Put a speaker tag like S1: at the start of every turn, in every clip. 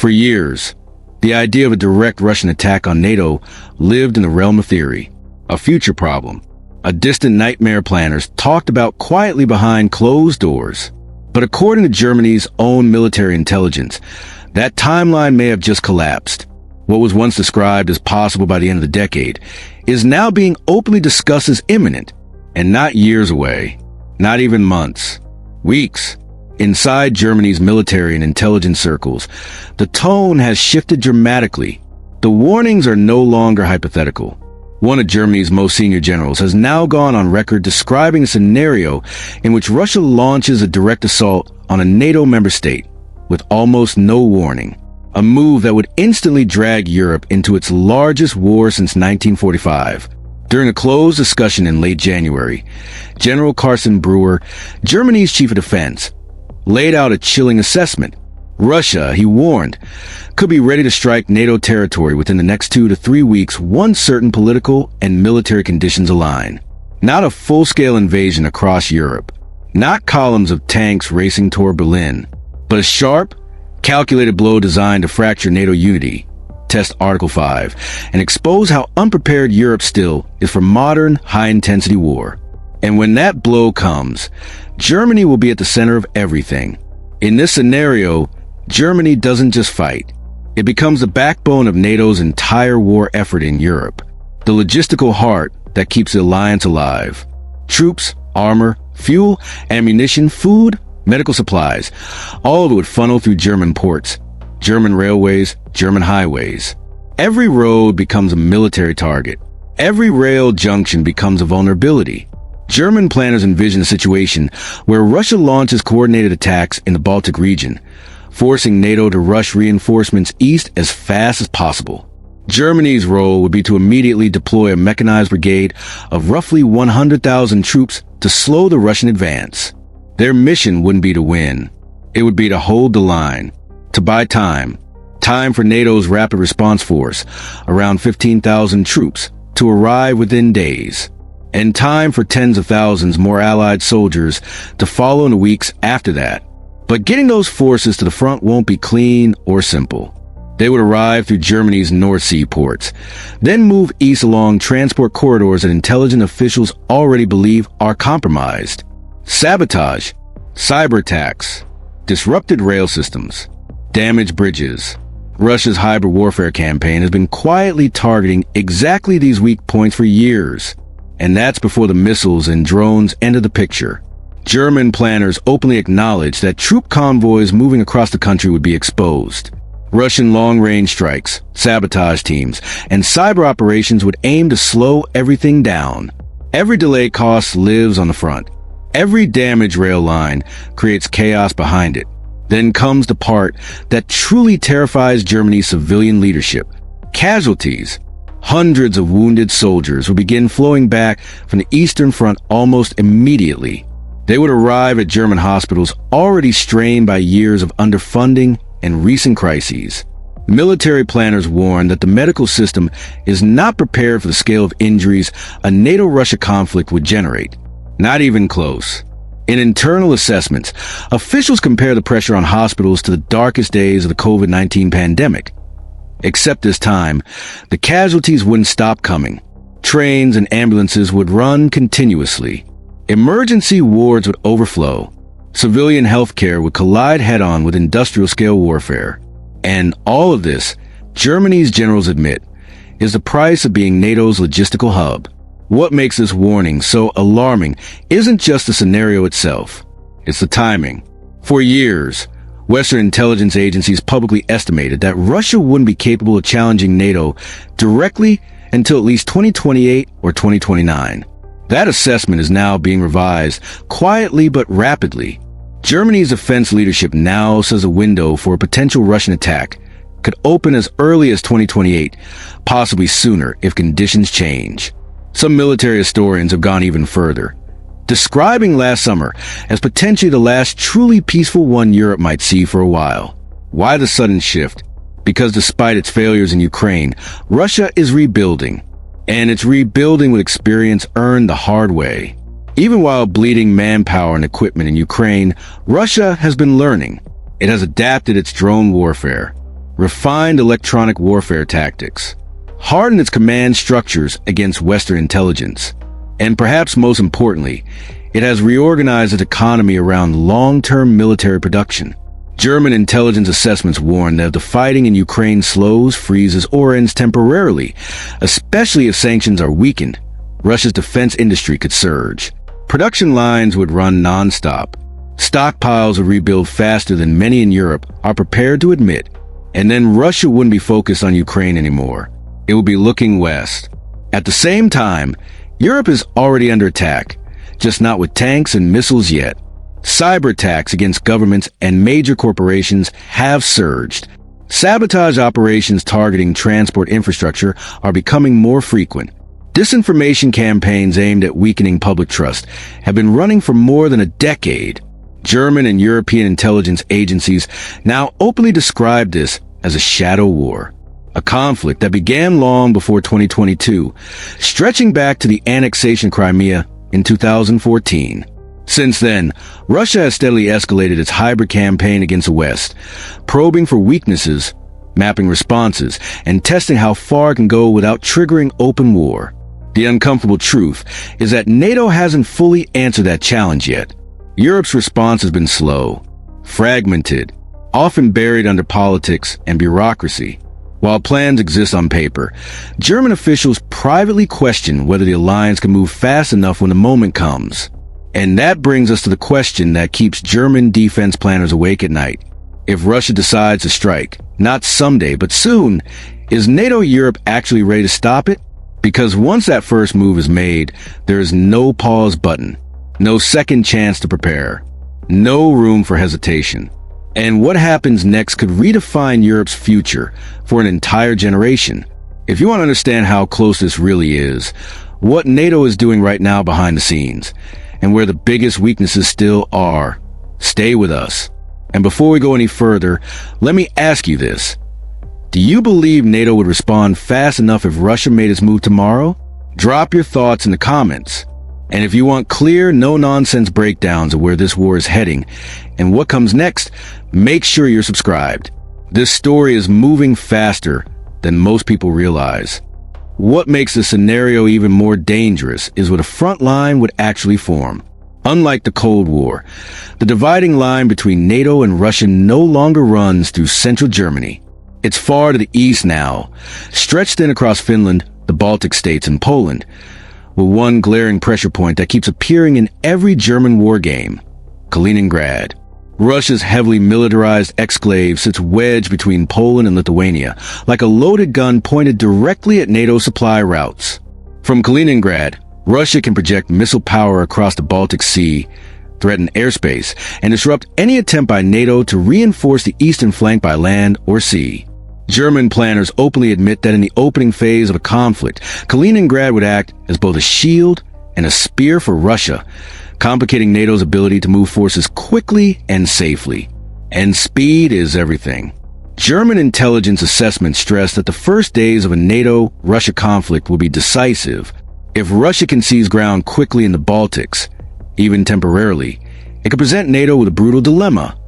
S1: For years, the idea of a direct Russian attack on NATO lived in the realm of theory, a future problem, a distant nightmare planners talked about quietly behind closed doors. But according to Germany's own military intelligence, that timeline may have just collapsed. What was once described as possible by the end of the decade is now being openly discussed as imminent, and not years away, not even months, weeks. Inside Germany's military and intelligence circles, the tone has shifted dramatically. The warnings are no longer hypothetical. One of Germany's most senior generals has now gone on record describing a scenario in which Russia launches a direct assault on a NATO member state with almost no warning, a move that would instantly drag Europe into its largest war since 1945. During a closed discussion in late January, General Carsten Brewer, Germany's chief of defense, laid out a chilling assessment. Russia, he warned, could be ready to strike NATO territory within the next 2 to 3 weeks once certain political and military conditions align. Not a full-scale invasion across Europe, not columns of tanks racing toward Berlin, but a sharp, calculated blow designed to fracture NATO unity, test Article 5, and expose how unprepared Europe still is for modern, high-intensity war. And when that blow comes, Germany will be at the center of everything. In this scenario, Germany doesn't just fight. It becomes the backbone of NATO's entire war effort in Europe, the logistical heart that keeps the alliance alive. Troops, armor, fuel, ammunition, food, medical supplies, all of it would funnel through German ports, German railways, German highways. Every road becomes a military target. Every rail junction becomes a vulnerability. German planners envision a situation where Russia launches coordinated attacks in the Baltic region, forcing NATO to rush reinforcements east as fast as possible. Germany's role would be to immediately deploy a mechanized brigade of roughly 100,000 troops to slow the Russian advance. Their mission wouldn't be to win. It would be to hold the line, to buy time for NATO's rapid response force, around 15,000 troops, to arrive within days, and time for tens of thousands more Allied soldiers to follow in the weeks after that. But getting those forces to the front won't be clean or simple. They would arrive through Germany's North Sea ports, then move east along transport corridors that intelligence officials already believe are compromised. Sabotage, cyber attacks, disrupted rail systems, damaged bridges. Russia's hybrid warfare campaign has been quietly targeting exactly these weak points for years. And that's before the missiles and drones enter the picture. German planners openly acknowledged that troop convoys moving across the country would be exposed. Russian long-range strikes, sabotage teams, and cyber operations would aim to slow everything down. Every delay cost lives on the front. Every damaged rail line creates chaos behind it. Then comes the part that truly terrifies Germany's civilian leadership. Casualties. Hundreds of wounded soldiers would begin flowing back from the Eastern Front almost immediately. They would arrive at German hospitals already strained by years of underfunding and recent crises. Military planners warn that the medical system is not prepared for the scale of injuries a NATO-Russia conflict would generate. Not even close. In internal assessments, officials compare the pressure on hospitals to the darkest days of the COVID-19 pandemic. Except this time, the casualties wouldn't stop coming. Trains and ambulances would run continuously. Emergency wards would overflow. Civilian healthcare would collide head-on with industrial-scale warfare. And all of this, Germany's generals admit, is the price of being NATO's logistical hub. What makes this warning so alarming isn't just the scenario itself. It's the timing. For years, Western intelligence agencies publicly estimated that Russia wouldn't be capable of challenging NATO directly until at least 2028 or 2029. That assessment is now being revised quietly but rapidly. Germany's defense leadership now says a window for a potential Russian attack could open as early as 2028, possibly sooner if conditions change. Some military historians have gone even further, describing last summer as potentially the last truly peaceful one Europe might see for a while. Why the sudden shift? Because despite its failures in Ukraine, Russia is rebuilding. And it's rebuilding with experience earned the hard way. Even while bleeding manpower and equipment in Ukraine, Russia has been learning. It has adapted its drone warfare, refined electronic warfare tactics, hardened its command structures against Western intelligence, and perhaps most importantly, it has reorganized its economy around long-term military production. German intelligence assessments warn that if the fighting in Ukraine slows, freezes, or ends temporarily, especially if sanctions are weakened, Russia's defense industry could surge. Production lines would run non-stop. Stockpiles would rebuild faster than many in Europe are prepared to admit. And then Russia wouldn't be focused on Ukraine anymore. It would be looking west. At the same time, Europe is already under attack, just not with tanks and missiles yet. Cyber attacks against governments and major corporations have surged. Sabotage operations targeting transport infrastructure are becoming more frequent. Disinformation campaigns aimed at weakening public trust have been running for more than a decade. German and European intelligence agencies now openly describe this as a shadow war, a conflict that began long before 2022, stretching back to the annexation of Crimea in 2014. Since then, Russia has steadily escalated its hybrid campaign against the West, probing for weaknesses, mapping responses, and testing how far it can go without triggering open war. The uncomfortable truth is that NATO hasn't fully answered that challenge yet. Europe's response has been slow, fragmented, often buried under politics and bureaucracy. While plans exist on paper, German officials privately question whether the alliance can move fast enough when the moment comes. And that brings us to the question that keeps German defense planners awake at night. If Russia decides to strike, not someday, but soon, is NATO Europe actually ready to stop it? Because once that first move is made, there is no pause button, no second chance to prepare, no room for hesitation. And what happens next could redefine Europe's future for an entire generation. If you want to understand how close this really is, what NATO is doing right now behind the scenes, and where the biggest weaknesses still are, stay with us. And before we go any further, let me ask you this. Do you believe NATO would respond fast enough if Russia made its move tomorrow? Drop your thoughts in the comments. And if you want clear, no-nonsense breakdowns of where this war is heading and what comes next, make sure you're subscribed. This story is moving faster than most people realize. What makes the scenario even more dangerous is what a front line would actually form. Unlike the Cold War, the dividing line between NATO and Russia no longer runs through central Germany. It's far to the east now, stretched in across Finland, the Baltic states, and Poland, with one glaring pressure point that keeps appearing in every German war game: Kaliningrad. Russia's heavily militarized exclave sits wedged between Poland and Lithuania, like a loaded gun pointed directly at NATO supply routes. From Kaliningrad, Russia can project missile power across the Baltic Sea, threaten airspace, and disrupt any attempt by NATO to reinforce the eastern flank by land or sea. German planners openly admit that in the opening phase of a conflict, Kaliningrad would act as both a shield and a spear for Russia, complicating NATO's ability to move forces quickly and safely. And speed is everything. German intelligence assessments stress that the first days of a NATO-Russia conflict will be decisive. If Russia can seize ground quickly in the Baltics, even temporarily, it could present NATO with a brutal dilemma: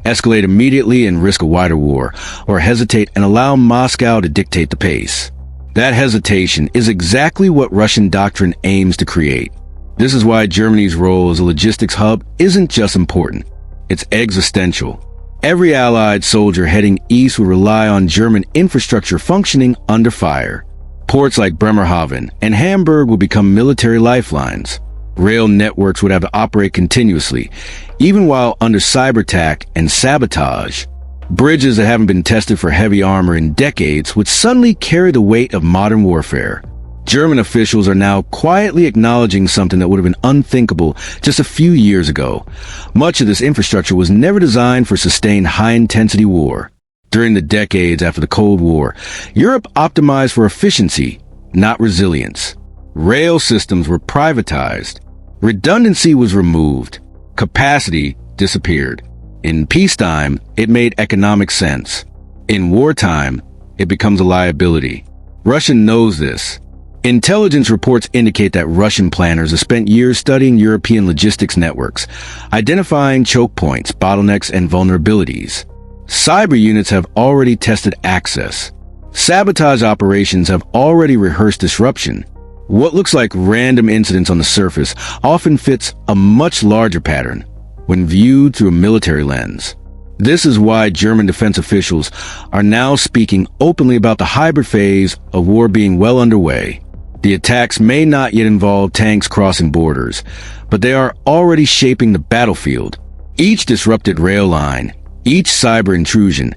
S1: escalate immediately and risk a wider war, or hesitate and allow Moscow to dictate the pace. That hesitation is exactly what Russian doctrine aims to create. This is why Germany's role as a logistics hub isn't just important, it's existential. Every Allied soldier heading east will rely on German infrastructure functioning under fire. Ports like Bremerhaven and Hamburg will become military lifelines. Rail networks would have to operate continuously, even while under cyber attack and sabotage. Bridges that haven't been tested for heavy armor in decades would suddenly carry the weight of modern warfare. German officials are now quietly acknowledging something that would have been unthinkable just a few years ago. Much of this infrastructure was never designed for sustained high-intensity war. During the decades after the Cold War, Europe optimized for efficiency, not resilience. Rail systems were privatized. Redundancy was removed. Capacity disappeared. In peacetime, it made economic sense. In wartime, it becomes a liability. Russia knows this. Intelligence reports indicate that Russian planners have spent years studying European logistics networks, identifying choke points, bottlenecks, and vulnerabilities. Cyber units have already tested access. Sabotage operations have already rehearsed disruption. What looks like random incidents on the surface often fits a much larger pattern when viewed through a military lens. This is why German defense officials are now speaking openly about the hybrid phase of war being well underway. The attacks may not yet involve tanks crossing borders, but they are already shaping the battlefield. Each disrupted rail line, each cyber intrusion,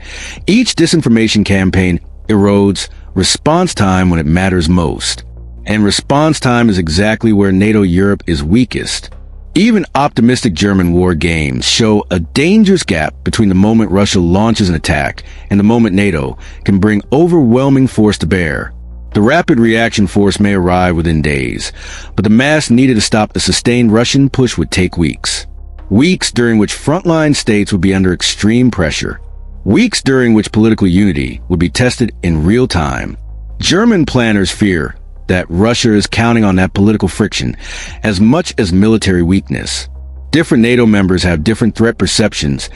S1: each disinformation campaign erodes response time when it matters most. And response time is exactly where NATO Europe is weakest. Even optimistic German war games show a dangerous gap between the moment Russia launches an attack and the moment NATO can bring overwhelming force to bear. The rapid reaction force may arrive within days, but the mass needed to stop the sustained Russian push would take weeks. Weeks during which frontline states would be under extreme pressure. Weeks during which political unity would be tested in real time. German planners fear that Russia is counting on that political friction as much as military weakness. Different NATO members have different threat perceptions,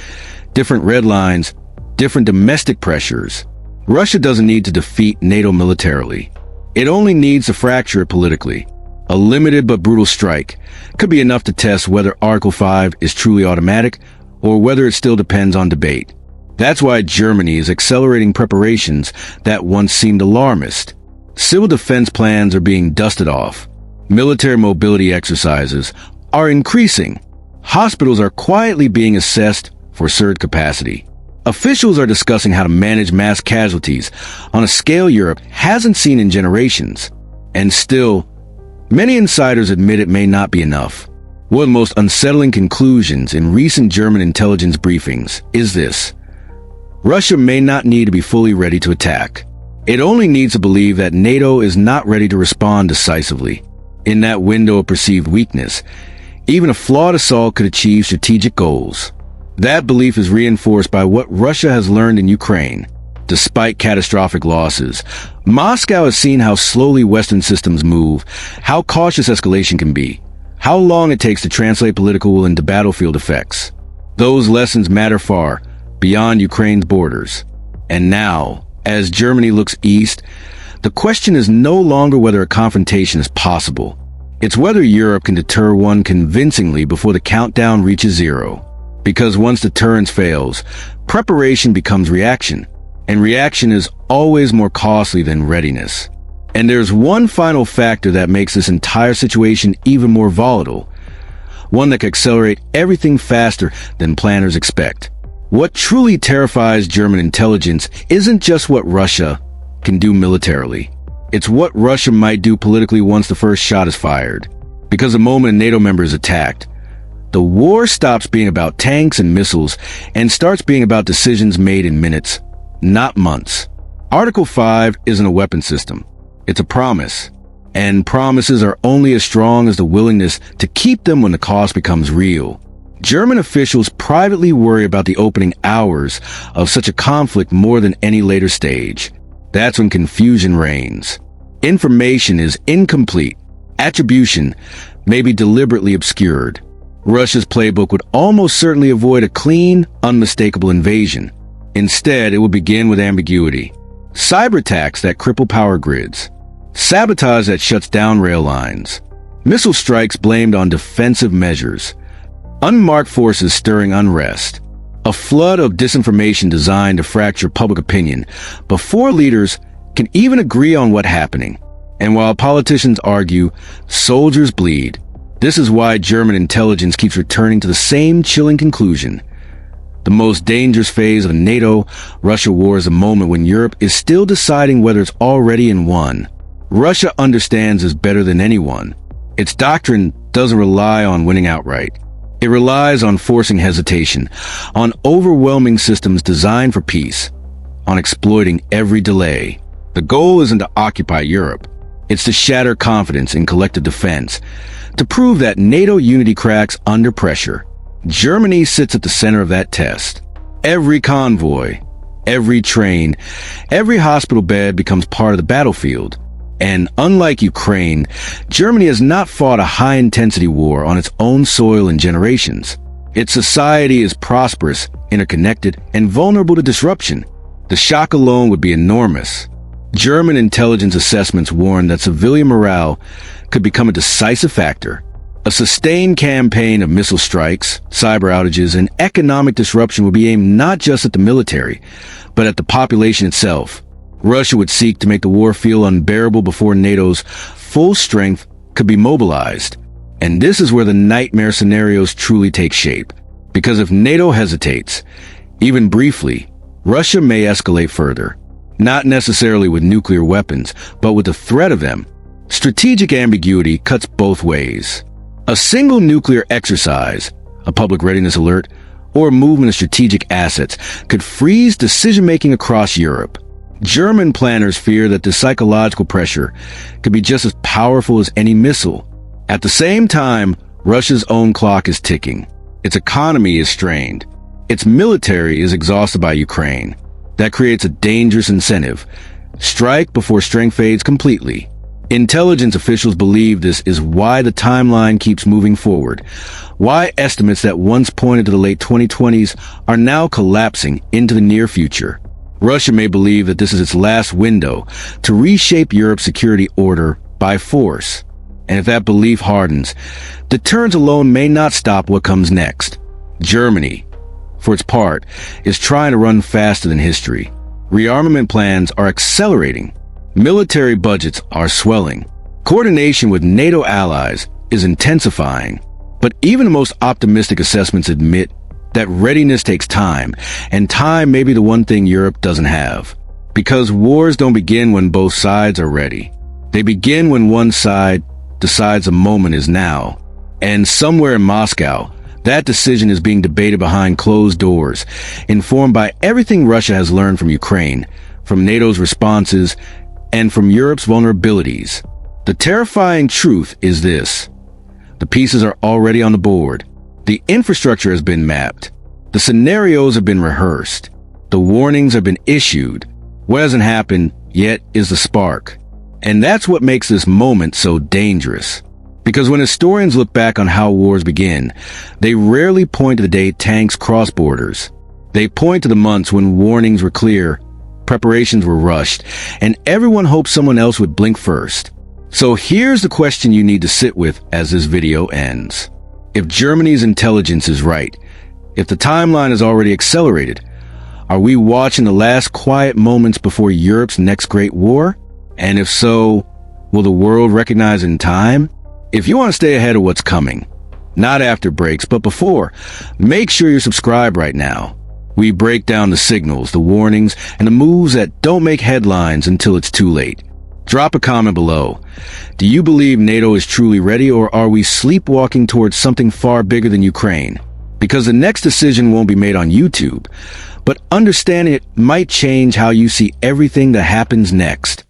S1: different red lines, different domestic pressures. Russia doesn't need to defeat NATO militarily. It only needs to fracture it politically. A limited but brutal strike could be enough to test whether Article 5 is truly automatic or whether it still depends on debate. That's why Germany is accelerating preparations that once seemed alarmist. Civil defense plans are being dusted off. Military mobility exercises are increasing. Hospitals are quietly being assessed for surge capacity. Officials are discussing how to manage mass casualties on a scale Europe hasn't seen in generations. And still, many insiders admit it may not be enough. One of the most unsettling conclusions in recent German intelligence briefings is this: Russia may not need to be fully ready to attack. It only needs to believe that NATO is not ready to respond decisively. In that window of perceived weakness, even a flawed assault could achieve strategic goals. That belief is reinforced by what Russia has learned in Ukraine. Despite catastrophic losses, Moscow has seen how slowly Western systems move, how cautious escalation can be, how long it takes to translate political will into battlefield effects. Those lessons matter far beyond Ukraine's borders. And now, as Germany looks east, the question is no longer whether a confrontation is possible. It's whether Europe can deter one convincingly before the countdown reaches zero. Because once deterrence fails, preparation becomes reaction. And reaction is always more costly than readiness. And there's one final factor that makes this entire situation even more volatile. One that could accelerate everything faster than planners expect. What truly terrifies German intelligence isn't just what Russia can do militarily. It's what Russia might do politically once the first shot is fired. Because the moment a NATO member is attacked, the war stops being about tanks and missiles and starts being about decisions made in minutes, not months. Article 5 isn't a weapon system. It's a promise. And promises are only as strong as the willingness to keep them when the cost becomes real. German officials privately worry about the opening hours of such a conflict more than any later stage. That's when confusion reigns. Information is incomplete. Attribution may be deliberately obscured. Russia's playbook would almost certainly avoid a clean, unmistakable invasion. Instead, it will begin with ambiguity. Cyber attacks that cripple power grids. Sabotage that shuts down rail lines. Missile strikes blamed on defensive measures. Unmarked forces stirring unrest. A flood of disinformation designed to fracture public opinion before leaders can even agree on what's happening. And while politicians argue, soldiers bleed. This is why German intelligence keeps returning to the same chilling conclusion. The most dangerous phase of the NATO-Russia war is a moment when Europe is still deciding whether it's already in one. Russia understands this better than anyone. Its doctrine doesn't rely on winning outright. It relies on forcing hesitation, on overwhelming systems designed for peace, on exploiting every delay. The goal isn't to occupy Europe. It's to shatter confidence in collective defense, to prove that NATO unity cracks under pressure. Germany sits at the center of that test. Every convoy, every train, every hospital bed becomes part of the battlefield. And unlike Ukraine, Germany has not fought a high-intensity war on its own soil in generations. Its society is prosperous, interconnected, and vulnerable to disruption. The shock alone would be enormous. German intelligence assessments warn that civilian morale could become a decisive factor. A sustained campaign of missile strikes, cyber outages, and economic disruption would be aimed not just at the military, but at the population itself. Russia would seek to make the war feel unbearable before NATO's full strength could be mobilized. And this is where the nightmare scenarios truly take shape. Because if NATO hesitates, even briefly, Russia may escalate further. Not necessarily with nuclear weapons, but with the threat of them. Strategic ambiguity cuts both ways. A single nuclear exercise, a public readiness alert, or a movement of strategic assets could freeze decision-making across Europe. German planners fear that the psychological pressure could be just as powerful as any missile. At the same time, Russia's own clock is ticking. Its economy is strained. Its military is exhausted by Ukraine. That creates a dangerous incentive. Strike before strength fades completely. Intelligence officials believe this is why the timeline keeps moving forward. Why estimates that once pointed to the late 2020s are now collapsing into the near future. Russia may believe that this is its last window to reshape Europe's security order by force. And if that belief hardens, deterrence alone may not stop what comes next. Germany, for its part, is trying to run faster than history. Rearmament plans are accelerating. Military budgets are swelling. Coordination with NATO allies is intensifying. But even the most optimistic assessments admit that readiness takes time, and time may be the one thing Europe doesn't have. Because wars don't begin when both sides are ready. They begin when one side decides a moment is now. And somewhere in Moscow, that decision is being debated behind closed doors, informed by everything Russia has learned from Ukraine, from NATO's responses, and from Europe's vulnerabilities. The terrifying truth is this. The pieces are already on the board. The infrastructure has been mapped. The scenarios have been rehearsed. The warnings have been issued. What hasn't happened yet is the spark. And that's what makes this moment so dangerous. Because when historians look back on how wars begin, they rarely point to the day tanks crossed borders. They point to the months when warnings were clear, preparations were rushed, and everyone hoped someone else would blink first. So here's the question you need to sit with as this video ends. If Germany's intelligence is right, if the timeline is already accelerated, are we watching the last quiet moments before Europe's next great war? And if so, will the world recognize it in time? If you want to stay ahead of what's coming, not after breaks, but before, make sure you're subscribed right now. We break down the signals, the warnings, and the moves that don't make headlines until it's too late. Drop a comment below. Do you believe NATO is truly ready, or are we sleepwalking towards something far bigger than Ukraine? Because the next decision won't be made on YouTube, but understanding it might change how you see everything that happens next.